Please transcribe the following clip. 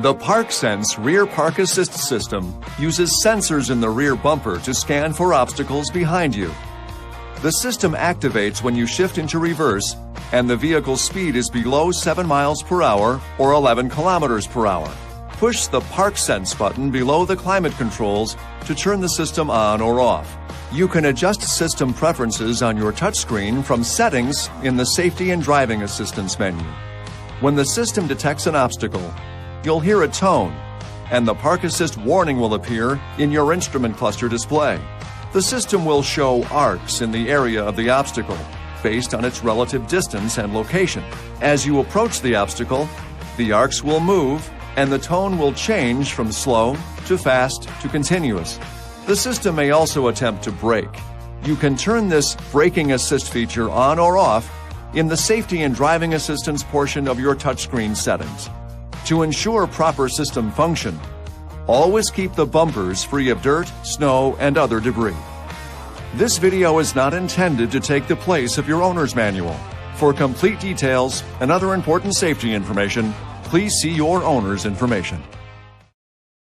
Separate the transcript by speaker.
Speaker 1: The Parksense rear park assist system uses sensors in the rear bumper to scan for obstacles behind you. The system activates when you shift into reverse and the vehicle's speed is below 7 miles per hour or 11 kilometers per hour. Push the Parksense button below the climate controls to turn the system on or off. You can adjust system preferences on your touchscreen from Settings in the Safety and Driving Assistance menu. When the system detects an obstacle, you'll hear a tone, and the Park Assist warning will appear in your instrument cluster display. The system will show arcs in the area of the obstacle based on its relative distance and location. As you approach the obstacle, the arcs will move and the tone will change from slow to fast to continuous. The system may also attempt to brake. You can turn this braking assist feature on or off in the Safety and Driving Assistance portion of your touchscreen settings. To ensure proper system function, always keep the bumpers free of dirt, snow, and other debris. This video is not intended to take the place of your owner's manual. For complete details and other important safety information, please see your owner's information.